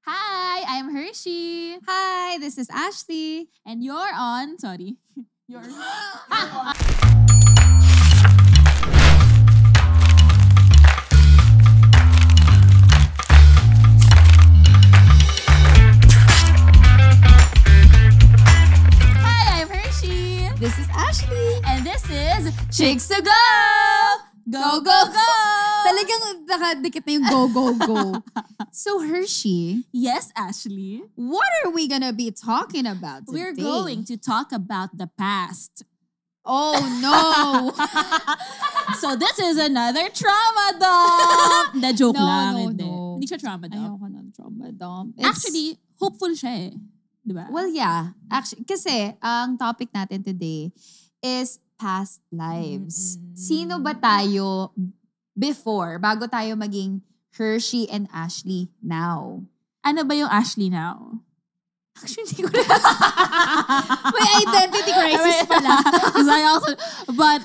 Hi, I'm Hershey. Hi, this is Ashley. And you're on, sorry. You're Hi, I'm Hershey. This is Ashley. And this is Chicks to Go! Go, go, go! Talagang nakadikit na yung go, go, go. So Hershey, Yes, Ashley. what are we gonna be talking about today? We're going to talk about the past. Oh no! So this is another trauma dump. Na joke No, lang. no, Hindi. no. Hindi siya trauma dump. Ayoko ng trauma dump. Actually, hopeful siya eh. Di ba? well, yeah. Actually, kasi ang topic natin today is past lives. Sino ba tayo before, bago tayo maging Hershey and Ashley now? Ano ba yung Ashley now? Actually, hindi ko na. May identity crisis pala. But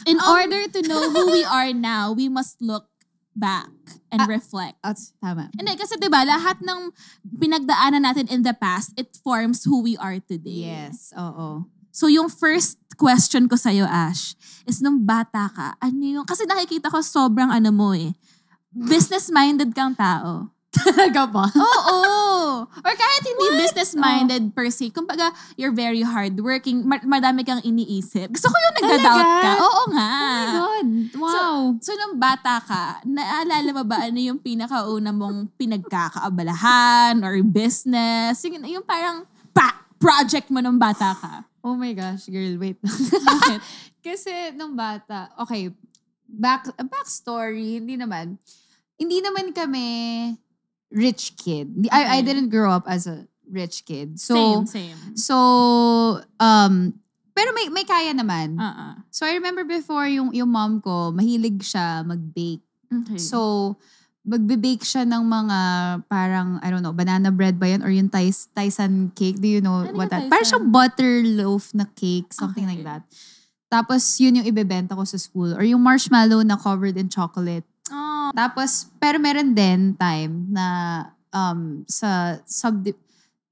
in order to know who we are now, we must look back and reflect. Tama. Hindi, kasi diba, lahat ng pinagdaanan natin in the past, it forms who we are today. Yes, oo. So yung first question ko sa'yo, Ash, is nung bata ka, ano yung, kasi nakikita ko sobrang ano mo eh, business-minded kang tao. Talaga ba? Oo! Or kahit hindi business-minded per se, kumbaga, you're very hardworking, madami kang iniisip. Gusto ko yung nagda-doubt ka. Oo nga. Oh my God. Wow. So nung bata ka, naalala mo ba ano yung pinakauna mong pinagkakaabalahan or business? Yung parang project mo nung bata ka? Oh my gosh, girl, wait. Bakit? Kasi nung bata, okay, backstory, hindi naman kami rich kid. I didn't grow up as a rich kid. So, Same. So, pero may kaya naman. So, I remember before yung mom ko, mahilig siya mag-bake. Okay. So, magbe-bake siya ng mga parang, I don't know, banana bread ba yun? Or yung Tyson cake? Do you know Ano what yung that? Parang siyang butter loaf na cake, something Okay. like that. Tapos, yun yung ibebenta ko sa school. Or yung marshmallow na covered in chocolate. Oh. Tapos, pero meron din time na sa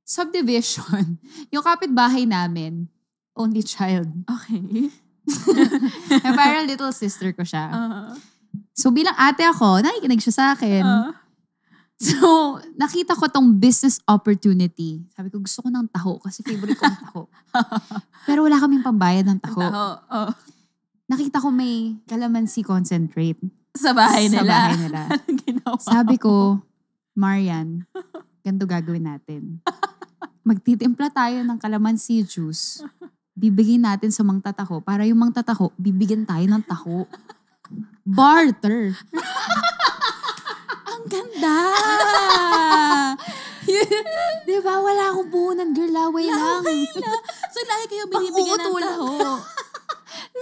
subdivision, yung kapitbahay namin, only child. Okay. Parang little sister ko siya. So, bilang ate ako, nakikinig siya sa akin. So, nakita ko tong business opportunity. Sabi ko, gusto ko ng taho kasi favorite ko ang taho. Pero wala kaming pambayad ng taho. Nakita ko may calamansi concentrate. Sa bahay nila. Sa bahay nila. Anong ginawa Sabi mo? ko, Marian, ganito gagawin natin. Magtitimpla tayo ng calamansi juice. Bibigyan natin sa mangtataho. Para yung mangtataho, bibigyan tayo ng taho. Barter. Ang ganda! Diba? Wala akong puhunan, girl. Laway lang. So, lagi kayo binibigyan ng Pang-uutol. taho.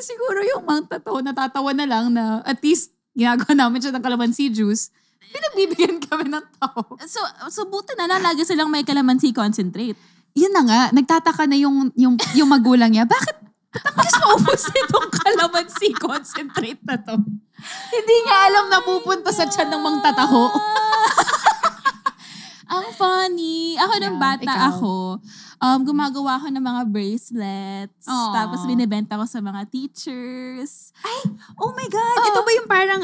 Siguro yung mangtataho, natatawa na lang na at least ginagawa namin siya ng calamansi juice. Pinagbibigyan kami ng taho. So buti na lang lagi silang may calamansi concentrate. Yun na nga, nagtataka na yung magulang niya, bakit ang bilis maubos itong calamansi concentrate na to? Hindi niya alam na pupunta sa tiyan ng mangtataho. Ang funny. Ako nung Yeah, bata ikaw. ako, gumagawa ako ng mga bracelets. Aww. Tapos binibenta ko sa mga teachers. Oh my God! Ito ba yung parang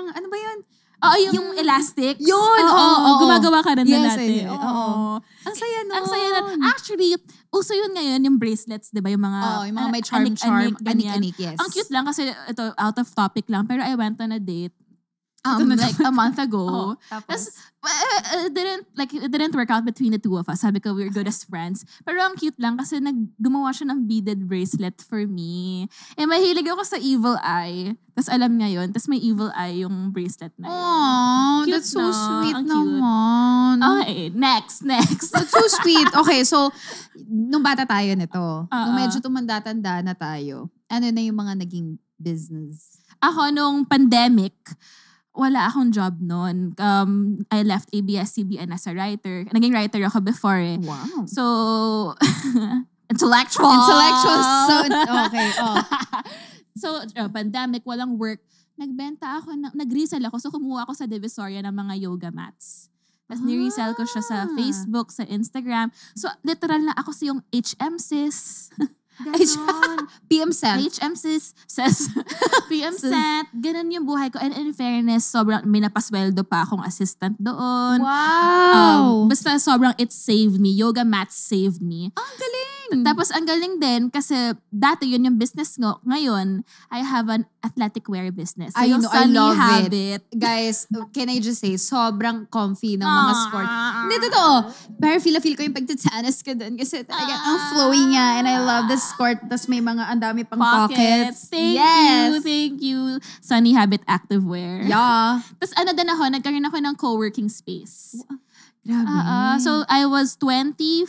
ano ba yun? Oo, yung elastics. Yun! Oo, Oo. gumagawa ka rin na Yes, dati. I did. Oo. Ang saya nun. Ang saya nun. Actually, uso yun ngayon, yung bracelets, di ba? Yung mga, Yung mga may charm, ganyan. anik-anik, yes. Ang cute lang kasi ito, out of topic lang. Pero I went on a date Like a month ago. Tapos, It didn't work out between the two of us. Sabi ko, we're good as friends. Pero ang cute lang kasi gumawa siya ng beaded bracelet for me. Eh, mahilig ako sa evil eye. Tapos alam niya yun. Tapos may evil eye yung bracelet na yun. aww, Cute, that's so no? sweet Ang cute. naman. Okay, next. That's so sweet. Okay, so, nung bata tayo nito, nung Oo. medyo tumanda-tanda na tayo, ano na yung mga naging business? Ako, nung pandemic, wala akong job noon. I left ABS-CBN as a writer. Naging writer ako before eh. Wow. So, intellectual. So, okay. Oh. So, pandemic, walang work. Nagbenta ako, nag-resell ako. So, kumuha ako sa Divisoria ng mga yoga mats. Tapos niresell ko siya sa Facebook, sa Instagram. So, literal na ako yung HM sis. Ganon. PM Set. HM sis says, PM Set. Ganun yung buhay ko. And in fairness, sobrang minapasweldo pa akong assistant doon. Wow! Basta sobrang it saved me. Yoga mats saved me. Ang galing! Tapos ang galing din kasi dati yun yung business ko. Ngayon, I have an athletic wear business. So I yung know, I Sunny love Habit. Guys, can I just say, sobrang comfy ng mga sport. Hindi, totoo. Pero feel ko yung pagtatanas ka doon kasi talaga ang flowy niya and I love the skirt. Tapos may mga ang dami pang pockets. Thank you. Sunny Habit Activewear. Yeah. Tapos nagkaroon ako ng co-working space. Grabe. So, I was 24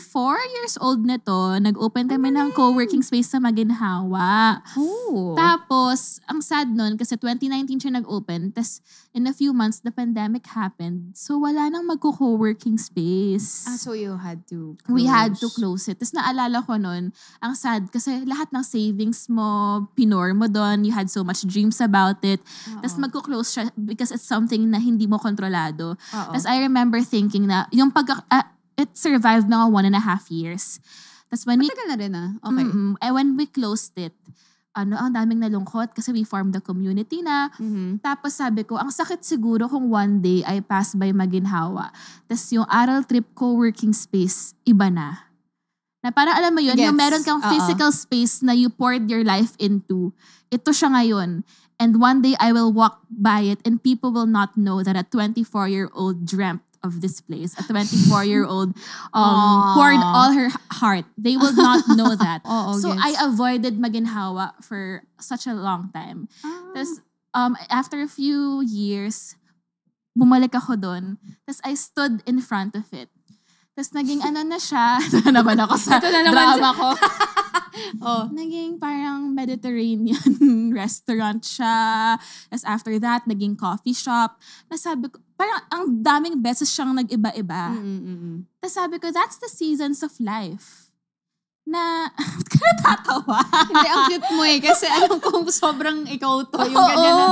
years old nito. Nag-open kami ng co-working space sa Maginhawa. Oh. Tapos, ang sad nun, kasi 2019 siya nag-open. Tapos, in a few months, the pandemic happened. So, wala nang magko-co-working space. So you had to close. We had to close it. Tapos, naalala ko nun, ang sad, kasi lahat ng savings mo, pinor mo doon, you had so much dreams about it. Tapos, magko-close siya because it's something na hindi mo kontrolado. Tapos, I remember thinking na, yung it survived na 1.5 years. Tapos when Matagal na rin Okay. When we closed it, ang daming nalungkot kasi we formed the community na. Tapos sabi ko, ang sakit siguro kung one day I pass by Maginhawa. Tapos yung Aral Trip co-working space, iba na. Na parang alam mo yun, yung meron kang physical space na you poured your life into. Ito siya ngayon. And one day I will walk by it and people will not know that a 24-year-old dreamt of this place. A 24-year-old poured all her heart. They will not know that. So I avoided Maginhawa for such a long time. Tapos, after a few years, bumalik ako doon. Tapos I stood in front of it. Tapos naging na siya. Ito na naman ako sa drama ko. Naging parang Mediterranean restaurant siya. Tapos after that, naging coffee shop. Nasabi ko, parang ang daming beses siyang nag-iba-iba. Tapos sabi ko, that's the seasons of life. Na, ba't ka natatawa? Hindi, ang cute mo kasi alam ko sobrang ikaw to. Yung ganyan na,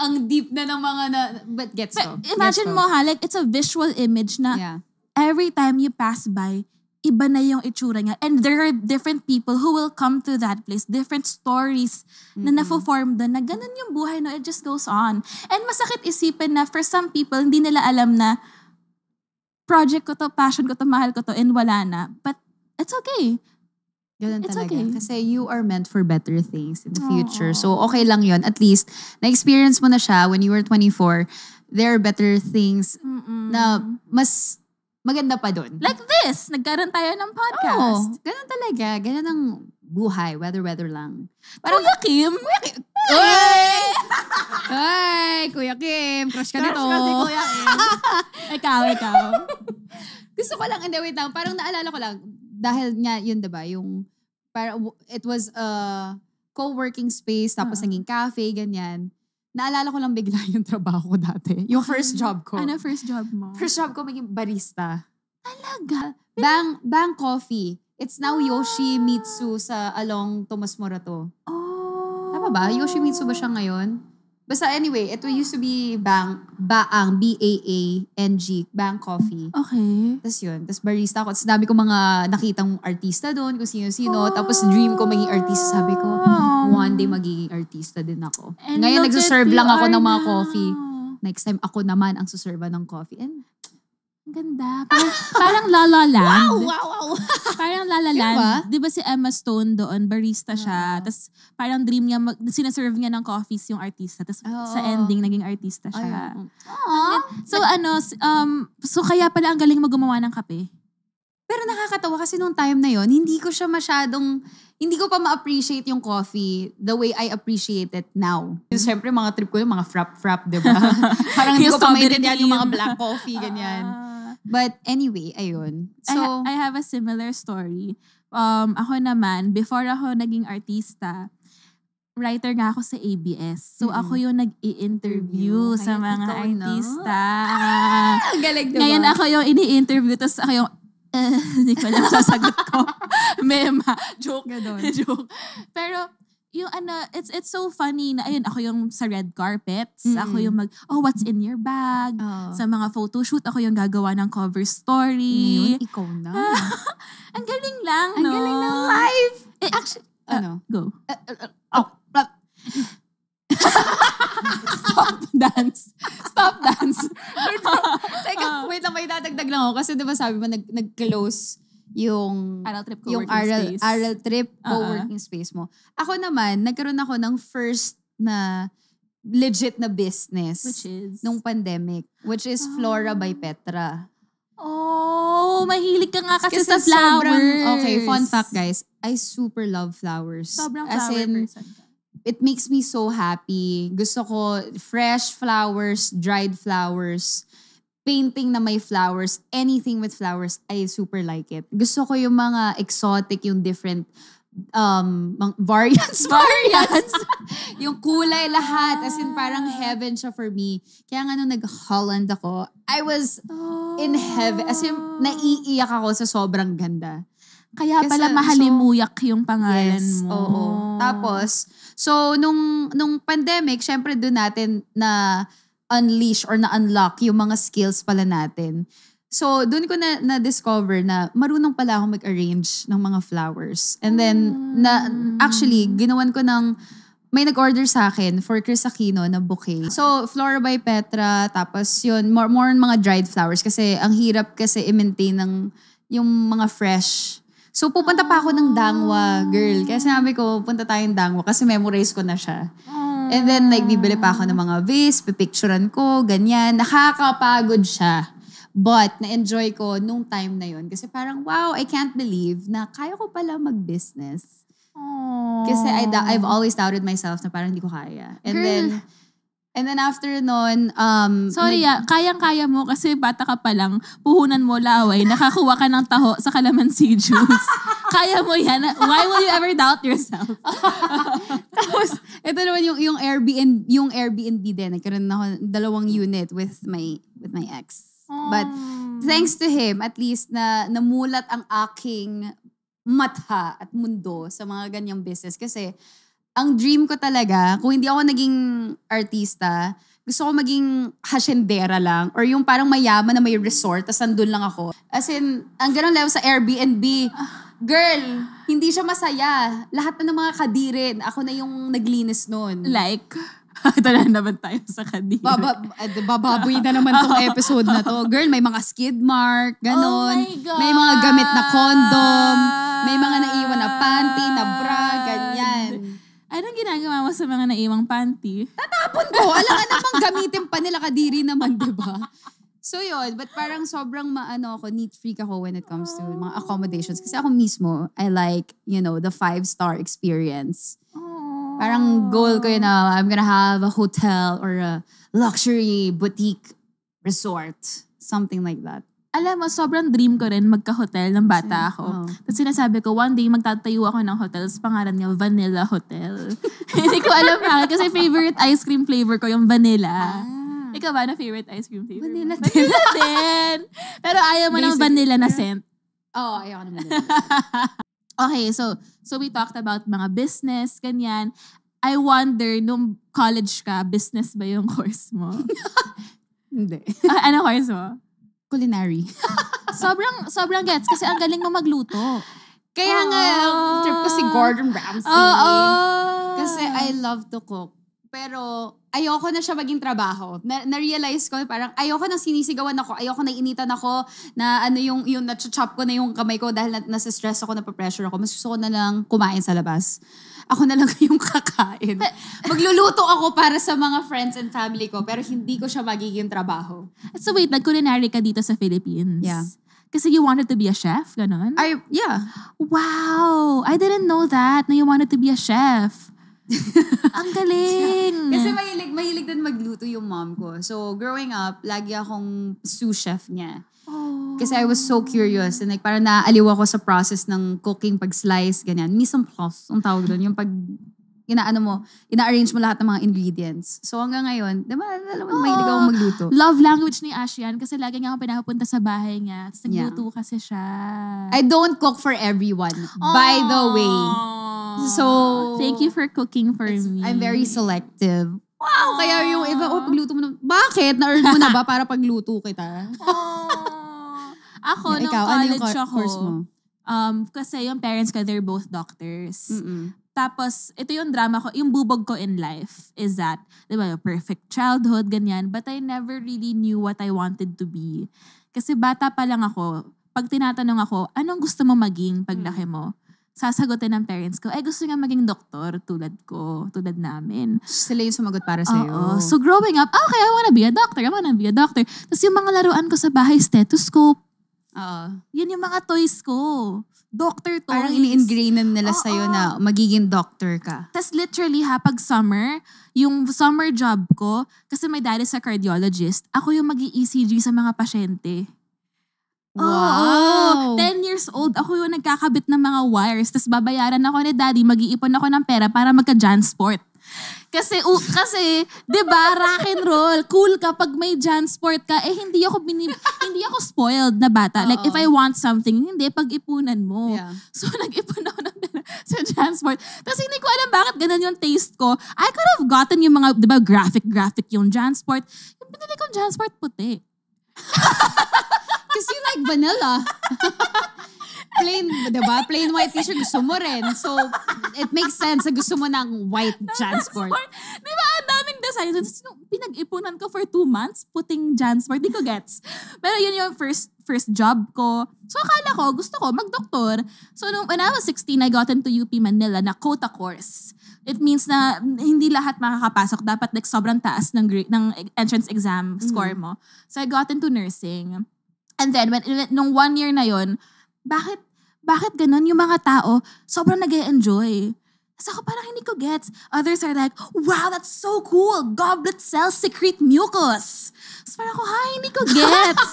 ang deep na ng mga but gets ko. Imagine mo like, it's a visual image na every time you pass by, iba na yung itsura niya. And there are different people who will come to that place, different stories na na-form doon, na ganun yung buhay, no? It just goes on. And masakit isipin na for some people, hindi nila alam na project ko to, passion ko to, mahal ko to, and wala na. But it's okay. Ganun It's talaga. okay. Kasi you are meant for better things in the future. So okay lang yun. At least, na-experience mo na siya when you were 24. There are better things na mas maganda pa doon. Like this, nagkaroon tayo ng podcast. Ganun talaga. Ganun ang buhay. Weather lang. Parang Kuya Kim. Ay, Kuya Kim. Crush ka nito. Crush si Kuya Kim. ikaw. Gusto ko lang, wait lang. Parang naalala ko lang. Dahil nga, yun diba, yung, parang, it was a co-working space, tapos naging cafe, ganyan. Naalala ko lang bigla yung trabaho ko dati. Yung first job ko. Ano first job mo? First job ko maging barista. Talaga? Bang Coffee. It's now Yoshimitsu sa along Tomas Morato. Tama ba? Yoshimitsu ba siya ngayon? Basta anyway, it used to be Baang, B-A-A-N-G, Bang Coffee. Okay. Tapos yun, tapos barista ako. Tapos dami ko mga nakitang artista doon, kung sino-sino. Tapos dream ko maging artista. Sabi ko, one day magiging artista din ako. And ngayon, nagsuserve lang ako ng mga now. coffee. Next time, ako naman ang suserva ng coffee. And ganda. Parang La La Land. Wow! Parang La La Land. Di ba si Emma Stone doon, barista siya. Tapos parang dream niya, sinaserve niya ng coffees yung artista. Tapos sa ending, naging artista siya. So so kaya pala ang galing mo gumawa ng kape? Pero nakakatawa kasi nung time na yon, hindi ko pa ma-appreciate yung coffee the way I appreciate it now. Siyempre, mga trip ko yung mga frap, diba? Parang hindi ko pa maintindihan yung mga black coffee, ganyan. But anyway, ayun. So, I have a similar story. Ako naman, before ako naging artista, writer nga ako sa ABS. So ako yung nag-i-interview sa mga artista. Galing, diba? Ngayon ako yung ini-interview, tapos ako yung hindi ko alam sasagot ko. Mema. Joke. Ganon. Joke. Pero yung it's so funny na ayun, ako yung sa red carpets, ako yung what's in your bag? Sa mga photoshoot, ako yung gagawa ng cover story. Ngayon, ikaw na. Ang galing lang, Ang galing ng live. Actually, go. Stop dance. Teka, wait lang, may dadagdag lang ako. Kasi diba sabi mo, nag-close yung Aral Trip yung co-working space. Aral Trip co-working space mo. Ako naman, nagkaroon ako ng first na legit na business. Which is? Nung pandemic. Which is Flora by Petra. Oh, mahilig ka nga kasi sa flowers. Okay, fun fact guys. I super love flowers. Sobrang As flower in, person ka. it makes me so happy. Gusto ko fresh flowers, dried flowers, painting na may flowers, anything with flowers, I super like it. Gusto ko yung mga exotic, yung different variants. Yung kulay lahat. As in parang heaven siya for me. Kaya nga nung nag-Holland ako, I was in heaven. As in, naiiyak ako sa sobrang ganda. Kaya pala Mahalimuyak yung pangalan mo. Oo. Tapos, so nung pandemic, syempre doon natin na unleash or na-unlock yung mga skills pala natin. So, doon ko na-discover na marunong pala ako mag-arrange ng mga flowers. And then, actually, ginawan ko may nag-order sa akin for Chris Aquino na bouquet. So, Flora by Petra, tapos yun, more on mga dried flowers kasi ang hirap kasi i-maintain yung mga fresh. So, pupunta pa ako ng Dangwa, girl. Kaya sinabi ko, punta tayong Dangwa kasi memorize ko na siya. And then, bibili pa ako ng mga vase, pipicturean ko, ganyan. Nakakapagod siya. But, na-enjoy ko nung time na yun. Kasi parang, wow, I can't believe na kaya ko pala mag-business. Kasi I've always doubted myself na parang hindi ko kaya. And then after nun, sorry, kayang-kaya mo kasi bata ka pa lang, puhunan mo laway, nakakuha ka ng taho sa calamansi juice. Kaya mo yan. Why will you ever doubt yourself? Tapos, ito naman yung Airbnb din. Nagkaroon ako 2 unit with my ex. But thanks to him, at least na namulat ang aking mata at mundo sa mga ganyang business. Kasi ang dream ko talaga, kung hindi ako naging artista, gusto ko maging hasyendera lang or yung parang mayaman na may resort tas nandun lang ako. As in, ang ganun level sa Airbnb, girl, hindi siya masaya. Lahat na ng mga kadirin, ako na yung naglinis nun. Like, ito na naman tayo sa kadiri. Bababoy na naman tong episode na to. Girl, may mga skid mark, ganon. Oh my God. May mga gamit na condom, may mga naiwan na panty, na bra, ganyan. Anong ginagawa mo sa mga naiwang panty? Tatapon ko. Alam ka namang gamitin pa nila, kadiri naman, diba? So yun, but parang sobrang ako, neat freak ako when it comes to mga accommodations. Kasi ako mismo, I like, the 5-star experience. Parang goal ko yun na I'm gonna have a hotel or a luxury boutique resort. Something like that. Alam mo, sobrang dream ko rin magka-hotel ng bata ako. Tapos sinasabi ko, one day magtatayo ako ng hotels, pangalan niya Vanilla Hotel. Hindi ko alam bakit kasi favorite ice cream flavor ko yung vanilla. Ikaw ba na favorite ice cream flavor? Vanilla din. Pero ayaw mo ng vanilla na scent. Oo, ayaw ko ng vanilla. Okay, so we talked about mga business, ganyan. I wonder, nung college ka, business ba yung course mo? Hindi. Ano course mo? Culinary. sobrang gets kasi ang galing mo magluto. Kaya nga, trip ko si Gordon Ramsay. Kasi I love to cook. Pero ayoko na siya maging trabaho. Na-realize ko, parang ayoko na sinisigawan ako, ayoko na initan ako, na yung na-chop ko na yung kamay ko dahil nasa-stress ako, napapressure ako. Mas gusto ko na lang kumain sa labas. Ako na lang yung kakain. Magluluto ako para sa mga friends and family ko, pero hindi ko siya magiging trabaho. So wait, nag-culinary ka dito sa Philippines? Yeah. Kasi you wanted to be a chef, ganon? Yeah. Wow! I didn't know that, na you wanted to be a chef. Ang galing! Kasi mahilig din magluto yung mom ko. So, growing up, lagi akong sous chef niya. Kasi I was so curious. And parang naaaliw ako sa process ng cooking, pag-slice, ganyan. Mise en place, ang tawag doon. Yung pag, ina-arrange mo lahat ng mga ingredients. So, hanggang ngayon, diba, alam mo, mahilig akong magluto. Love language ni Ashian kasi lagi nga ako pinapunta sa bahay niya. Tapos nagluto kasi siya. I don't cook for everyone, by the way. So, thank you for cooking for me. I'm very selective. Wow, kaya yung iba, pagluto mo bakit? Na-earn mo na ba para pagluto kita? Ako, nung ikaw, college ano yung ako, course mo? Kasi yung parents ko, they're both doctors. Mm-mm. Tapos, ito yung drama ko, yung bubog ko in life is that, di ba, perfect childhood, ganyan. But I never really knew what I wanted to be. Kasi bata pa lang ako, pag tinatanong ako, anong gusto mo maging paglaki mo? Sasagutin ng parents ko, gusto nga maging doktor tulad ko, tulad namin. Sila yung sumagot para sa'yo. So growing up, okay, I wanna be a doctor, Tapos yung mga laruan ko sa bahay, stethoscope. Yan yung mga toys ko. Doctor toys. Parang ini-ingrainan nila sa'yo na magiging doctor ka. Tapos literally pag summer, yung summer job ko, kasi my dad is a cardiologist, ako yung mag-ECG sa mga pasyente. Wow! 10 years old, ako yung nagkakabit ng mga wires. Tapos babayaran ako ni daddy, mag-iipon ako ng pera para magka-Jansport. Kasi, di ba, rock and roll, cool kapag may Jansport ka, hindi ako spoiled na bata. Like, if I want something, hindi, pag-ipunan mo. Yeah. So, nag-ipon ako ng pera sa Jansport. Tapos hindi ko alam bakit ganun yung taste ko. I could have gotten yung mga, di ba, graphic yung Jansport. Yung pinili kong Jansport puti. Kasi you like vanilla. Plain, diba? Plain white t-shirt, gusto mo rin. So, it makes sense na gusto mo ng white Jansport. Di ba? Ang daming designs. Pinag-ipunan ko for 2 months, puting Jansport. Di ko gets. Pero yun yung first job ko. So, akala ko, gusto ko mag-doktor. So, when I was 16, I got into UP Manila na quota course. It means na hindi lahat makakapasok. Dapat like sobrang taas ng entrance exam score mo. So, I got into nursing. And then, nung 1 year na yon, bakit ganun? Yung mga tao, sobrang nag-e-enjoy. So ako parang hindi ko gets. Others are like, wow, that's so cool. Goblet cells secrete mucus. So parang ako, hindi ko gets.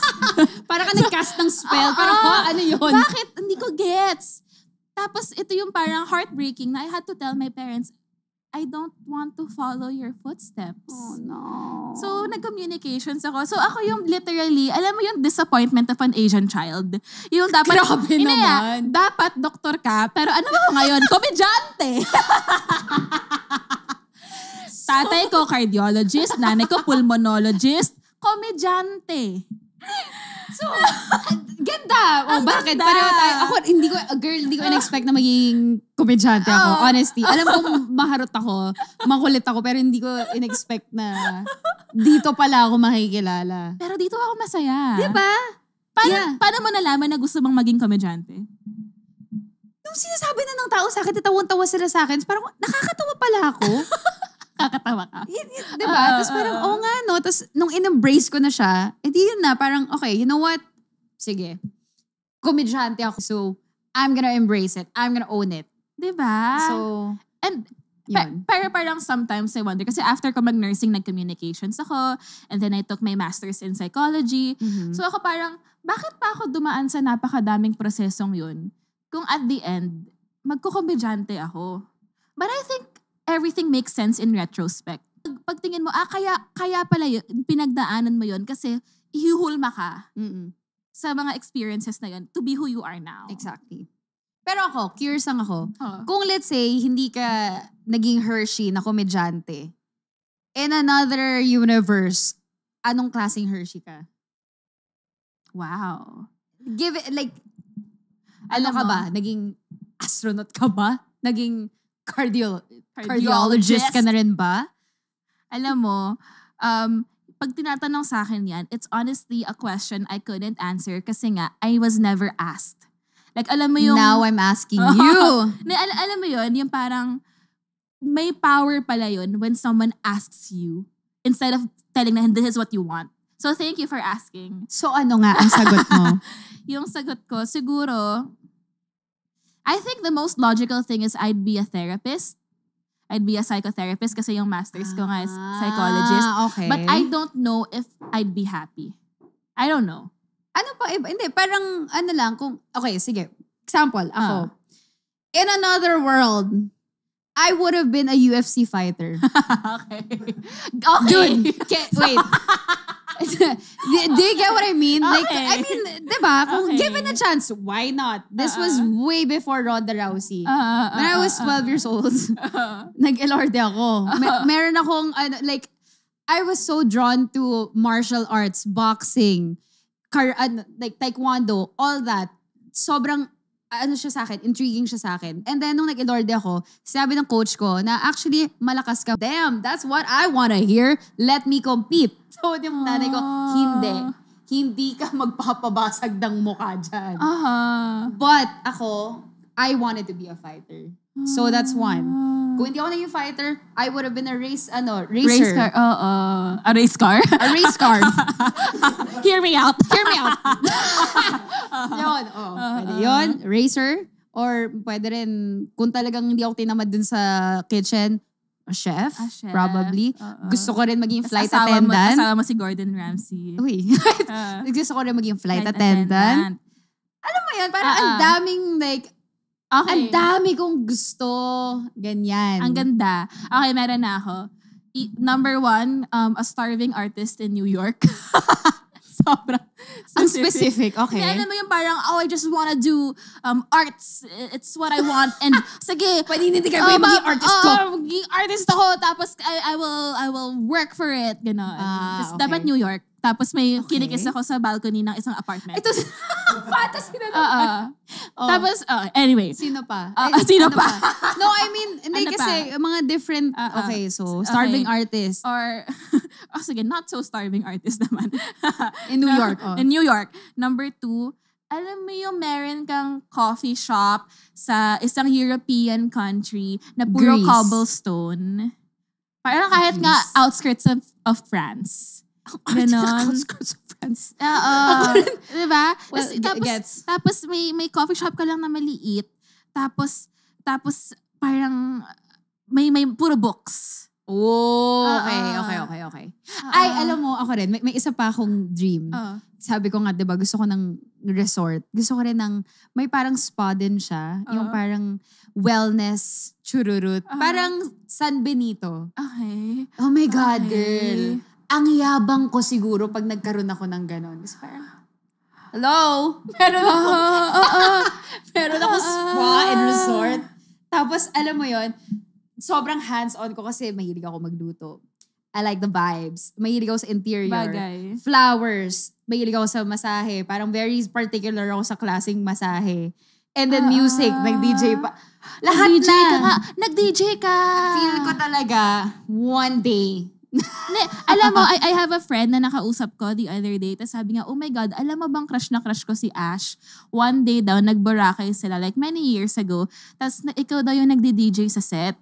Parang ka nag-cast ng spell. Parang, ano yun? Bakit? Hindi ko gets. Tapos ito yung parang heartbreaking na I had to tell my parents, I don't want to follow your footsteps. Oh no. So, nag-communications ako. So, ako yung literally, alam mo yung disappointment of an Asian child. Yung dapat, grabe naman. Dapat doktor ka, pero ano ako ngayon? Komedyante! Tatay ko, cardiologist. Nanay ko, pulmonologist. Komedyante. So, ganda. Bakit? Ganda. Pareho tayo. Ako, hindi ko in-expect na magiging komedyante ako. Honesty. Alam kong maharot ako, makulit ako, pero hindi ko in-expect na dito pala ako makikilala. Pero dito ako masaya. Diba? Paano mo nalaman na gusto mong maging komedyante? Nung sinasabi na ng tao sa akin, tawang-tawa sila sa akin, parang nakakatawa pala ako. Kakatawa ka. Diba? Tapos parang, nga no. Tapos nung in-embrace ko na siya, edi yun na, parang, okay, you know what? Sige. Komedyante ako. So, I'm gonna embrace it. I'm gonna own it. Diba? So, and yun. pero parang sometimes I wonder, kasi after ko mag-nursing, nag-communications ako, and then I took my master's in psychology. Mm-hmm. So ako parang, bakit pa ako dumaan sa napakadaming prosesong yun? Kung at the end, magkukomedyante ako. But I think everything makes sense in retrospect. Pagtingin mo, kaya pala yun, pinagdaanan mo yun kasi ihuhulma ka sa mga experiences na yun to be who you are now. Exactly. Pero ako, curious lang ako. Kung let's say, hindi ka naging Hershey na komedyante, in another universe, anong klaseng Hershey ka? Wow. Give it, like, ano ka ba? Naging astronaut ka ba? Naging cardiologist ka na rin ba? Alam mo, pag tinatanong sa akin yan, it's honestly a question I couldn't answer kasi nga, I was never asked. Like, alam mo yung... Now I'm asking you. Alam mo yun, yung parang may power pala yun when someone asks you instead of telling na this is what you want. So, thank you for asking. So, ano nga ang sagot mo? Yung sagot ko, siguro, I think the most logical thing is I'd be a therapist. I'd be a psychotherapist kasi yung master's ko nga is psychologist. Okay. But I don't know if I'd be happy. I don't know. Ano pa iba? Hindi, parang ano lang, kung, okay, sige. Example, ako. In another world, I would have been a UFC fighter. Okay. Dude, wait. Do you get what I mean? Okay. Like, I mean, diba? Kung Okay. given a chance, why not? This was way before Ronda Rousey. When I was 12 years old, nag-elorde ako. Meron akong, like, I was so drawn to martial arts, boxing, like taekwondo, all that. Sobrang, siya sa akin, intriguing siya sa akin. And then, nung nag-elorde ako, sinabi ng coach ko na actually, malakas ka. Damn, that's what I wanna hear. Let me compete. So, yung nanay ko, hindi ka magpapabasag ng mukha dyan. But ako, I wanted to be a fighter. So, that's one. Kung hindi ako naging fighter, I would have been a racer. Race car. A race car? A race car. Hear me out. Yun. Pwede yun. Racer. Or pwede rin, kung talagang hindi ako tinamad dun sa kitchen, a chef. Probably. Gusto ko rin maging flight attendant. Asawa mo si Gordon Ramsay. Uy. Gusto ko rin maging flight attendant. Alam mo yun, parang ang daming like, ang dami kong gusto. Ganyan. Ang ganda. Okay, meron na ako. Number 1, a starving artist in New York. Sobrang ang specific. Okay. Kaya alam mo yung parang, I just wanna do arts. It's what I want. And sige, pwede hindi ka maging artist ko. Maging artist ako. Tapos I will work for it. Ganon. Okay. Dapat New York. Tapos may kinikis ako sa balcony ng isang apartment. Ito, fantasy na naman. Tapos, anyway. Sino pa? Sino pa? No, I mean, hindi kasi mga different, okay, so starving artist. Or, sige, not so starving artist naman. In New York. In New York. Number 2, alam mo yung meron kang coffee shop sa isang European country na puro Greece. Cobblestone. Parang kahit nga outskirts of France. Ganon. Outskirts of France. Diba? Well, Tapos may coffee shop ka lang na maliit. Tapos parang may puro books. Oh, okay. Ay, alam mo, ako rin, may isa pa akong dream. Sabi ko nga, diba, gusto ko ng resort. Gusto ko rin ng, may parang spa din siya. Yung parang wellness chururut. Parang San Benito. Okay. Oh my God, girl. Ang yabang ko siguro pag nagkaroon ako ng ganon. Kasi parang, hello? Meron ako spa and resort. Tapos, alam mo yon, sobrang hands-on ko kasi mahilig ako magluto. I like the vibes. Mahilig ako sa interior. Bagay. Flowers. Mahilig ako sa masahe. Parang very particular ako sa klaseng masahe. And then music, nag-DJ pa. Lahat Nag-DJ na. ka nga. Nag-DJ ka. Feel ko talaga, one day, alam mo, I have a friend na nakausap ko the other day. Tapos sabi nga, oh my God, alam mo bang crush na crush ko si Ash? One day daw, nag-Boracay sila like many years ago. Tapos ikaw daw yung nagdi-DJ sa set.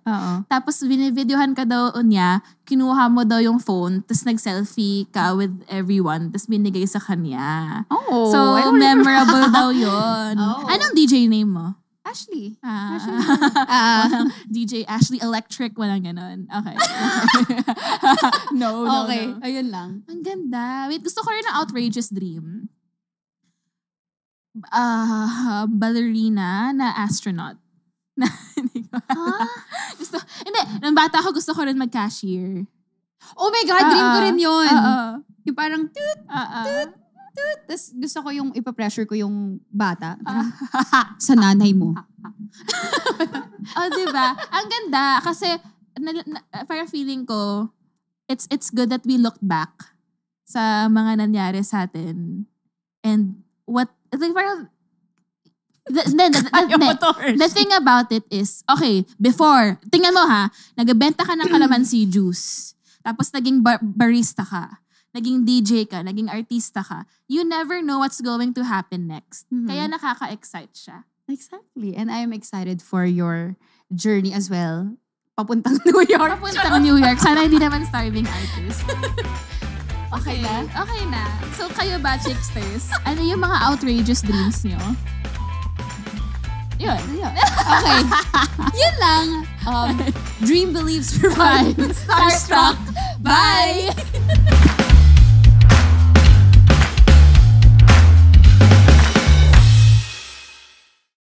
Tapos binivideohan ka daw niya, kinuha mo daw yung phone, tapos nag-selfie ka with everyone, tapos binigay sa kanya. Oh, so, memorable daw yun. Anong DJ name mo? Ashley. DJ Ashley Electric, walang ganon. Okay. No. Okay, ayun lang. Ang ganda. Wait, gusto ko rin ng outrageous dream. Ballerina na astronaut. Hindi, nung bata ako gusto ko rin mag-cashier. Oh my God, dream ko rin yun. Yung parang toot. Tapos gusto ko yung ipapressure ko yung bata. Sa nanay mo. Diba? Ang ganda. Kasi, parang feeling ko, it's good that we looked back sa mga nangyari sa atin. And like parang, the thing about it is, okay, before, tingnan mo ha, nagbenta ka ng calamansi juice. Tapos naging barista ka. Naging DJ ka, naging artista ka, you never know what's going to happen next. Kaya nakaka-excite siya. Exactly. And I am excited for your journey as well. Papuntang New York. Papuntang New York. Sana hindi naman starving artist. Okay na? Okay na. So kayo ba, Chicksters? Ano yung mga outrageous dreams nyo? Yun. Okay. Yun lang. Dream, believe, survive. Starstruck. Bye!